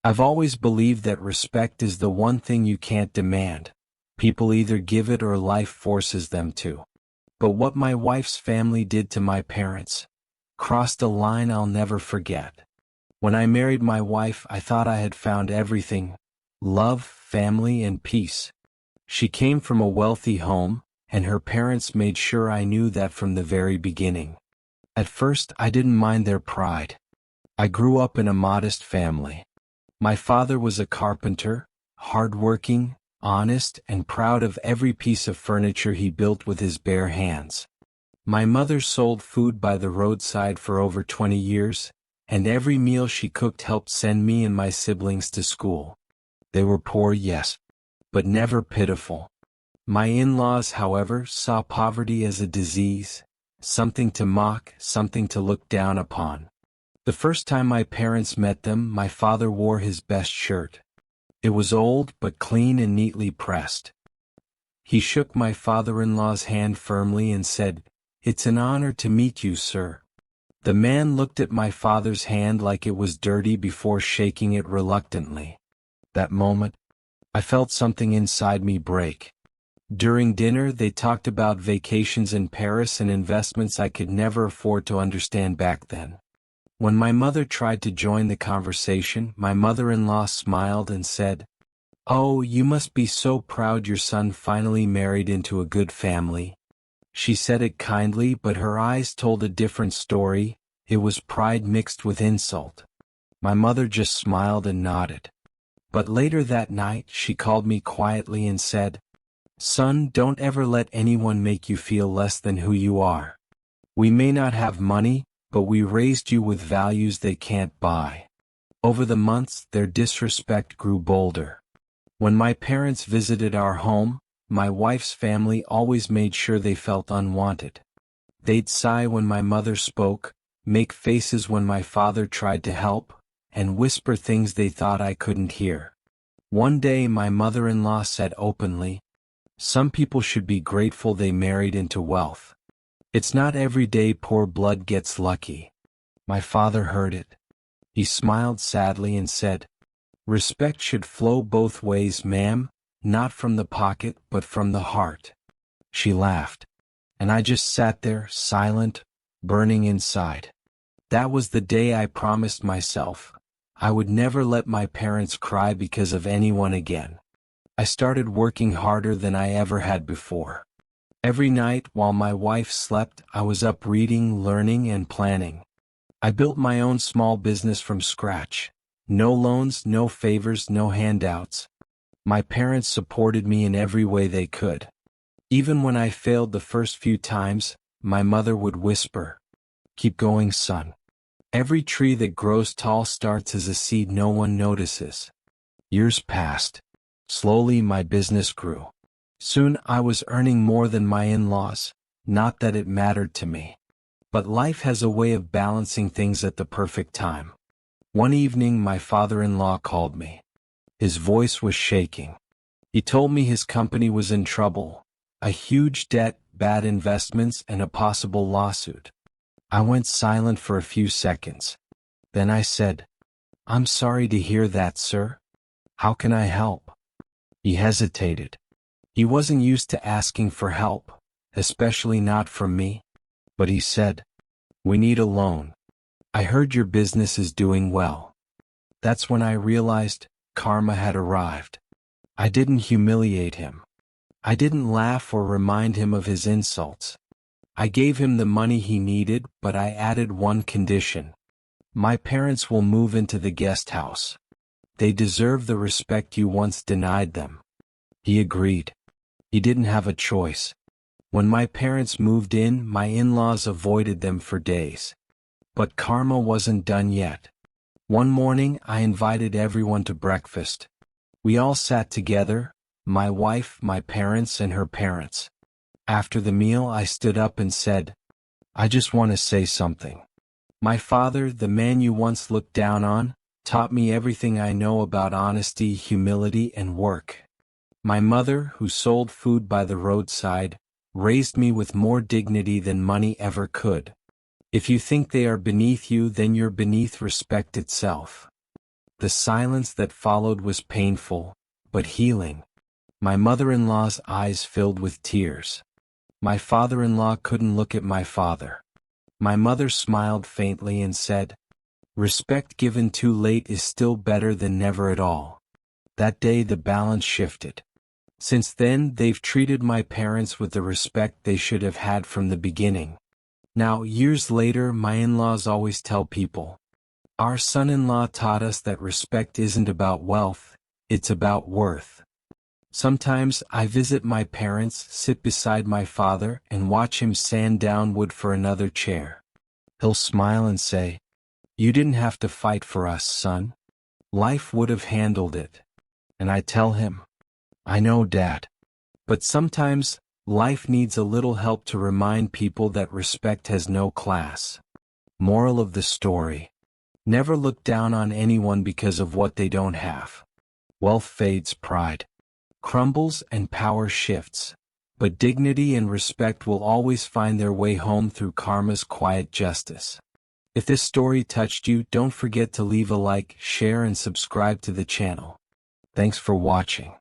I've always believed that respect is the one thing you can't demand. People either give it or life forces them to. But what my wife's family did to my parents crossed a line I'll never forget. When I married my wife, I thought I had found everything: love, family, and peace. She came from a wealthy home, and her parents made sure I knew that from the very beginning. At first, I didn't mind their pride. I grew up in a modest family. My father was a carpenter, hardworking, honest, and proud of every piece of furniture he built with his bare hands. My mother sold food by the roadside for over 20 years, and every meal she cooked helped send me and my siblings to school. They were poor, yes, but never pitiful. My in-laws, however, saw poverty as a disease, something to mock, something to look down upon. The first time my parents met them, my father wore his best shirt. It was old but clean and neatly pressed. He shook my father-in-law's hand firmly and said, "It's an honor to meet you, sir." The man looked at my father's hand like it was dirty before shaking it reluctantly. That moment, I felt something inside me break. During dinner, they talked about vacations in Paris and investments I could never afford to understand back then. When my mother tried to join the conversation, my mother-in-law smiled and said, "Oh, you must be so proud your son finally married into a good family." She said it kindly, but her eyes told a different story. It was pride mixed with insult. My mother just smiled and nodded. But later that night, she called me quietly and said, "Son, don't ever let anyone make you feel less than who you are. We may not have money, but we raised you with values they can't buy." Over the months, their disrespect grew bolder. When my parents visited our home, my wife's family always made sure they felt unwanted. They'd sigh when my mother spoke, make faces when my father tried to help, and whisper things they thought I couldn't hear. One day my mother-in-law said openly, "Some people should be grateful they married into wealth. It's not every day poor blood gets lucky." My father heard it. He smiled sadly and said, "Respect should flow both ways, ma'am, not from the pocket but from the heart." She laughed, and I just sat there, silent, burning inside. That was the day I promised myself I would never let my parents cry because of anyone again. I started working harder than I ever had before. Every night while my wife slept, I was up reading, learning, and planning. I built my own small business from scratch. No loans, no favors, no handouts. My parents supported me in every way they could. Even when I failed the first few times, my mother would whisper, "Keep going, son. Every tree that grows tall starts as a seed no one notices." Years passed. Slowly my business grew. Soon I was earning more than my in-laws, not that it mattered to me. But life has a way of balancing things at the perfect time. One evening my father-in-law called me. His voice was shaking. He told me his company was in trouble, a huge debt, bad investments, and a possible lawsuit. I went silent for a few seconds. Then I said, "I'm sorry to hear that, sir. How can I help?" He hesitated. He wasn't used to asking for help, especially not from me. But he said, "We need a loan. I heard your business is doing well." That's when I realized karma had arrived. I didn't humiliate him. I didn't laugh or remind him of his insults. I gave him the money he needed, but I added one condition. My parents will move into the guest house. They deserve the respect you once denied them. He agreed. He didn't have a choice. When my parents moved in, my in-laws avoided them for days. But karma wasn't done yet. One morning, I invited everyone to breakfast. We all sat together, my wife, my parents, and her parents. After the meal, I stood up and said, "I just want to say something. My father, the man you once looked down on, taught me everything I know about honesty, humility, and work. My mother, who sold food by the roadside, raised me with more dignity than money ever could. If you think they are beneath you, then you're beneath respect itself." The silence that followed was painful, but healing. My mother-in-law's eyes filled with tears. My father-in-law couldn't look at my father. My mother smiled faintly and said, "Respect given too late is still better than never at all." That day the balance shifted. Since then they've treated my parents with the respect they should have had from the beginning. Now, years later, my in-laws always tell people, "Our son-in-law taught us that respect isn't about wealth, it's about worth." Sometimes I visit my parents, sit beside my father, and watch him sand down wood for another chair. He'll smile and say, "You didn't have to fight for us, son. Life would have handled it." And I tell him, "I know, Dad. But sometimes, life needs a little help to remind people that respect has no class." Moral of the story: never look down on anyone because of what they don't have. Wealth fades, pride crumbles, and power shifts. But dignity and respect will always find their way home through karma's quiet justice. If this story touched you, don't forget to leave a like, share, and subscribe to the channel. Thanks for watching.